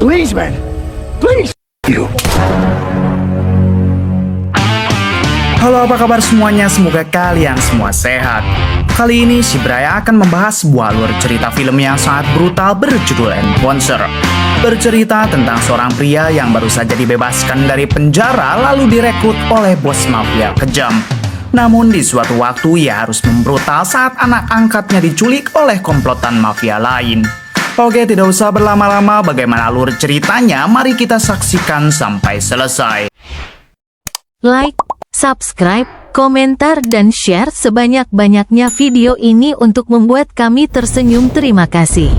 Please, man. Please. You. Halo, apa kabar semuanya? Semoga kalian semua sehat. Kali ini si Braya akan membahas sebuah alur cerita film yang sangat brutal berjudul Enforcer. Bercerita tentang seorang pria yang baru saja dibebaskan dari penjara lalu direkrut oleh bos mafia kejam. Namun di suatu waktu ia harus membrutal saat anak angkatnya diculik oleh komplotan mafia lain. Oke, tidak usah berlama-lama, bagaimana alur ceritanya? Mari kita saksikan sampai selesai. Like, subscribe, komentar, dan share sebanyak-banyaknya video ini untuk membuat kami tersenyum. Terima kasih.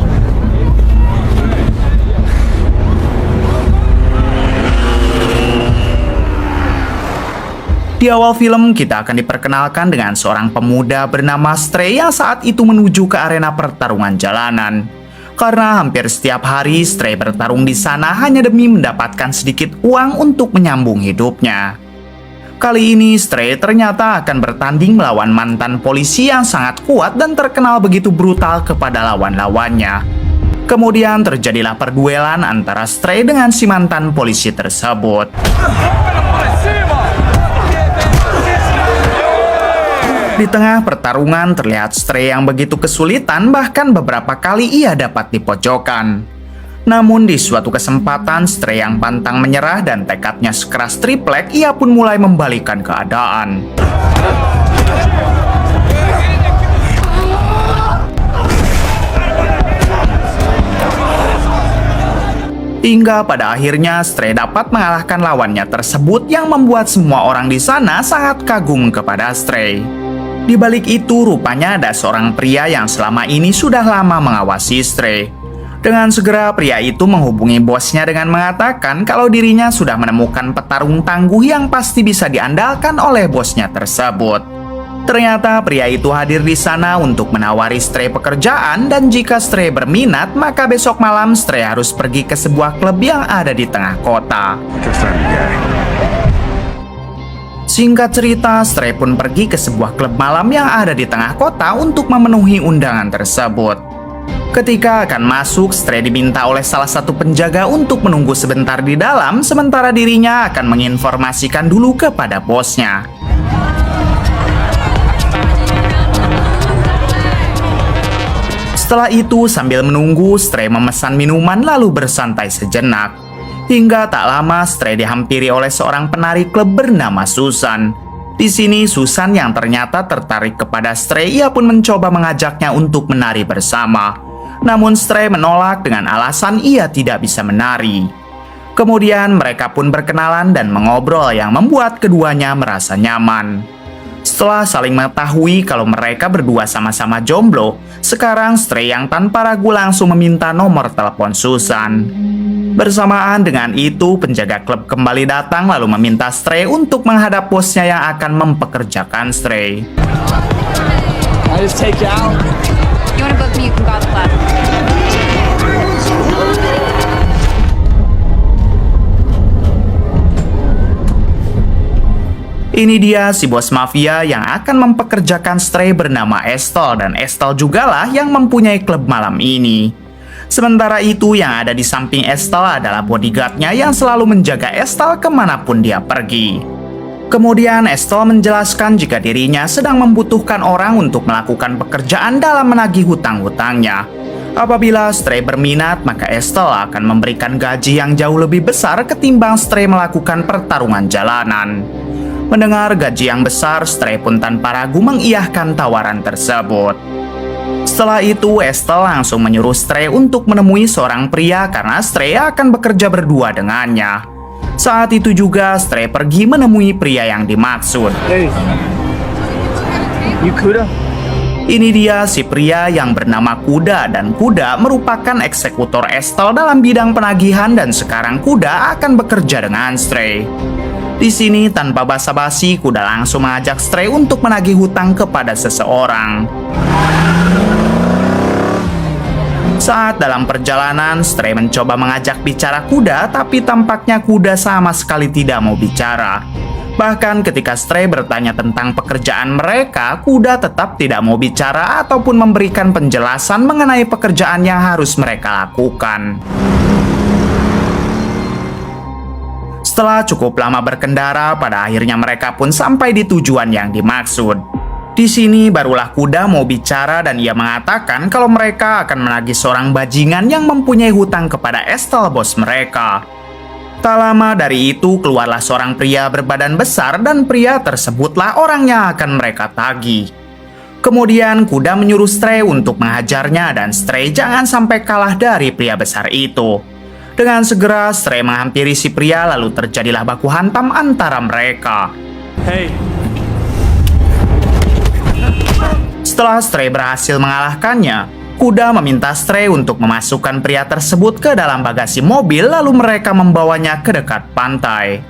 Di awal film, kita akan diperkenalkan dengan seorang pemuda bernama Stray yang saat itu menuju ke arena pertarungan jalanan. Karena hampir setiap hari Stray bertarung di sana hanya demi mendapatkan sedikit uang untuk menyambung hidupnya. Kali ini Stray ternyata akan bertanding melawan mantan polisi yang sangat kuat dan terkenal begitu brutal kepada lawan-lawannya. Kemudian terjadilah perduelan antara Stray dengan si mantan polisi tersebut. Di tengah pertarungan terlihat Stray yang begitu kesulitan, bahkan beberapa kali ia dapat dipojokkan. Namun di suatu kesempatan Stray yang pantang menyerah dan tekadnya sekeras triplek, ia pun mulai membalikan keadaan. Hingga pada akhirnya Stray dapat mengalahkan lawannya tersebut yang membuat semua orang di sana sangat kagum kepada Stray. Di balik itu, rupanya ada seorang pria yang selama ini sudah lama mengawasi Stray. Dengan segera, pria itu menghubungi bosnya dengan mengatakan kalau dirinya sudah menemukan petarung tangguh yang pasti bisa diandalkan oleh bosnya tersebut. Ternyata pria itu hadir di sana untuk menawari Stray pekerjaan, dan jika Stray berminat, maka besok malam Stray harus pergi ke sebuah klub yang ada di tengah kota. Singkat cerita, Stray pun pergi ke sebuah klub malam yang ada di tengah kota untuk memenuhi undangan tersebut. Ketika akan masuk, Stray diminta oleh salah satu penjaga untuk menunggu sebentar di dalam, sementara dirinya akan menginformasikan dulu kepada bosnya. Setelah itu, sambil menunggu, Stray memesan minuman lalu bersantai sejenak. Hingga tak lama, Stray dihampiri oleh seorang penari klub bernama Susan. Di sini, Susan yang ternyata tertarik kepada Stray, ia pun mencoba mengajaknya untuk menari bersama. Namun Stray menolak dengan alasan ia tidak bisa menari. Kemudian mereka pun berkenalan dan mengobrol yang membuat keduanya merasa nyaman. Setelah saling mengetahui kalau mereka berdua sama-sama jomblo, sekarang Stray yang tanpa ragu langsung meminta nomor telepon Susan. Bersamaan dengan itu, penjaga klub kembali datang lalu meminta Stray untuk menghadap bosnya yang akan mempekerjakan Stray. Ini dia si bos mafia yang akan mempekerjakan Stray bernama Estelle, dan Estelle jugalah yang mempunyai klub malam ini. Sementara itu, yang ada di samping Estelle adalah bodyguardnya yang selalu menjaga Estelle kemanapun dia pergi. Kemudian Estelle menjelaskan jika dirinya sedang membutuhkan orang untuk melakukan pekerjaan dalam menagih hutang-hutangnya. Apabila Stray berminat, maka Estelle akan memberikan gaji yang jauh lebih besar ketimbang Stray melakukan pertarungan jalanan. Mendengar gaji yang besar, Stray pun tanpa ragu mengiyahkan tawaran tersebut. Setelah itu, Estelle langsung menyuruh Stray untuk menemui seorang pria karena Stray akan bekerja berdua dengannya. Saat itu juga, Stray pergi menemui pria yang dimaksud. Hey. You Kuda? Ini dia si pria yang bernama Kuda, dan Kuda merupakan eksekutor Estelle dalam bidang penagihan, dan sekarang Kuda akan bekerja dengan Stray. Di sini tanpa basa-basi, Kuda langsung mengajak Stray untuk menagih hutang kepada seseorang. Saat dalam perjalanan, Stray mencoba mengajak bicara Kuda, tapi tampaknya Kuda sama sekali tidak mau bicara. Bahkan ketika Stray bertanya tentang pekerjaan mereka, Kuda tetap tidak mau bicara ataupun memberikan penjelasan mengenai pekerjaan yang harus mereka lakukan. Setelah cukup lama berkendara, pada akhirnya mereka pun sampai di tujuan yang dimaksud. Di sini barulah kuda mau bicara dan ia mengatakan kalau mereka akan menagih seorang bajingan yang mempunyai hutang kepada Estelle, bos mereka. Tak lama dari itu keluarlah seorang pria berbadan besar dan pria tersebutlah orang yang akan mereka tagih. Kemudian kuda menyuruh Stray untuk menghajarnya dan Stray jangan sampai kalah dari pria besar itu. Dengan segera Stray menghampiri si pria lalu terjadilah baku hantam antara mereka. Hey. Setelah Stray berhasil mengalahkannya, kuda meminta Stray untuk memasukkan pria tersebut ke dalam bagasi mobil lalu mereka membawanya ke dekat pantai.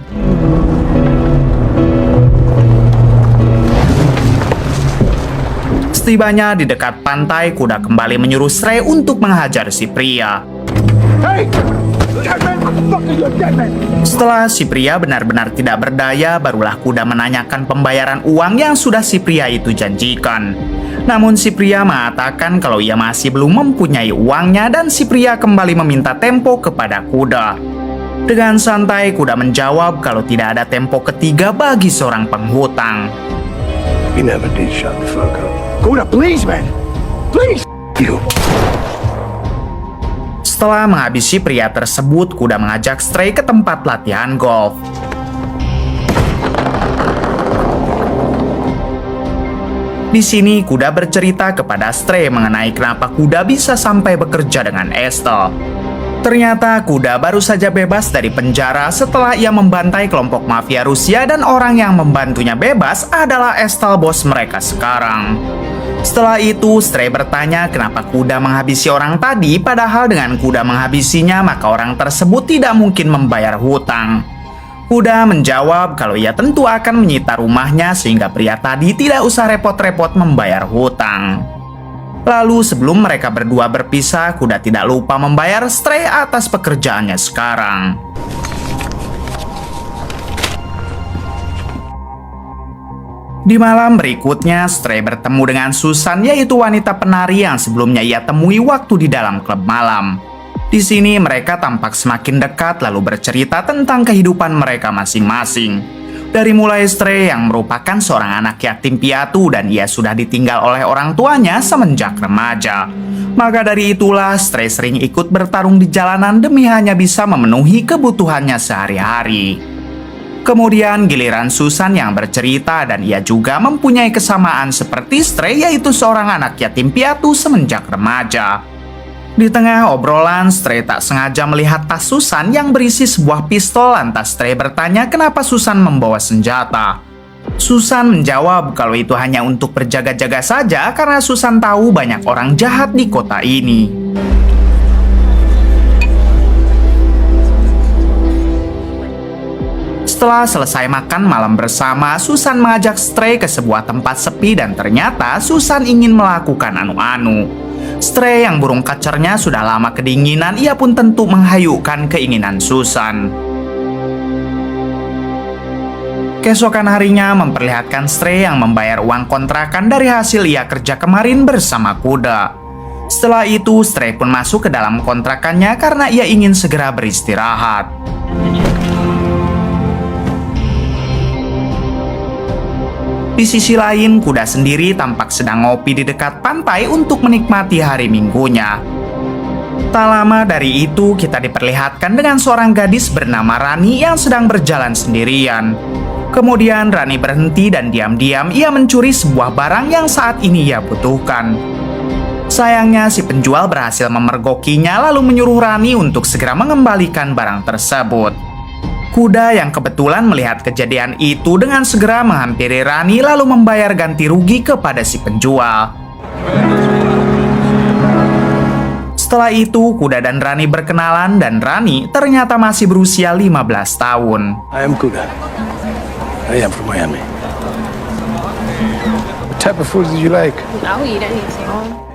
Setibanya di dekat pantai, kuda kembali menyuruh Stray untuk menghajar si pria. Hey! Dead man! What the fuck are you, dead man? Setelah si pria benar-benar tidak berdaya, barulah kuda menanyakan pembayaran uang yang sudah si pria itu janjikan. Namun si pria mengatakan kalau ia masih belum mempunyai uangnya dan si pria kembali meminta tempo kepada kuda. Dengan santai kuda menjawab kalau tidak ada tempo ketiga bagi seorang penghutang. You never did shut the fuck up. Kuda, please, man! Please! You. Setelah menghabisi pria tersebut, kuda mengajak Stray ke tempat latihan golf. Di sini kuda bercerita kepada Stray mengenai kenapa kuda bisa sampai bekerja dengan Estelle. Ternyata kuda baru saja bebas dari penjara setelah ia membantai kelompok mafia Rusia dan orang yang membantunya bebas adalah Estelle, bos mereka sekarang. Setelah itu, Stray bertanya kenapa kuda menghabisi orang tadi, padahal dengan kuda menghabisinya maka orang tersebut tidak mungkin membayar hutang. Kuda menjawab kalau ia tentu akan menyita rumahnya sehingga pria tadi tidak usah repot-repot membayar hutang. Lalu sebelum mereka berdua berpisah, kuda tidak lupa membayar Stray atas pekerjaannya sekarang. Di malam berikutnya, Stray bertemu dengan Susan, yaitu wanita penari yang sebelumnya ia temui waktu di dalam klub malam. Di sini mereka tampak semakin dekat lalu bercerita tentang kehidupan mereka masing-masing. Dari mulai Stray yang merupakan seorang anak yatim piatu dan ia sudah ditinggal oleh orang tuanya semenjak remaja. Maka dari itulah Stray sering ikut bertarung di jalanan demi hanya bisa memenuhi kebutuhannya sehari-hari. Kemudian giliran Susan yang bercerita dan ia juga mempunyai kesamaan seperti Stray, yaitu seorang anak yatim piatu semenjak remaja. Di tengah obrolan, Stray tak sengaja melihat tas Susan yang berisi sebuah pistol. Lantas Stray bertanya kenapa Susan membawa senjata. Susan menjawab kalau itu hanya untuk berjaga-jaga saja karena Susan tahu banyak orang jahat di kota ini. Setelah selesai makan malam bersama, Susan mengajak Stray ke sebuah tempat sepi dan ternyata Susan ingin melakukan anu-anu. Stray yang burung kacernya sudah lama kedinginan, ia pun tentu menghayukan keinginan Susan. Keesokan harinya memperlihatkan Stray yang membayar uang kontrakan dari hasil ia kerja kemarin bersama kuda. Setelah itu, Stray pun masuk ke dalam kontrakannya karena ia ingin segera beristirahat. Di sisi lain, kuda sendiri tampak sedang ngopi di dekat pantai untuk menikmati hari minggunya. Tak lama dari itu, kita diperlihatkan dengan seorang gadis bernama Rani yang sedang berjalan sendirian. Kemudian Rani berhenti dan diam-diam ia mencuri sebuah barang yang saat ini ia butuhkan. Sayangnya si penjual berhasil memergokinya lalu menyuruh Rani untuk segera mengembalikan barang tersebut. Kuda yang kebetulan melihat kejadian itu dengan segera menghampiri Rani lalu membayar ganti rugi kepada si penjual. Setelah itu, kuda dan Rani berkenalan dan Rani ternyata masih berusia 15 tahun. I am Kuda. I am from Miami. What type of food did you like? I'll eat anything.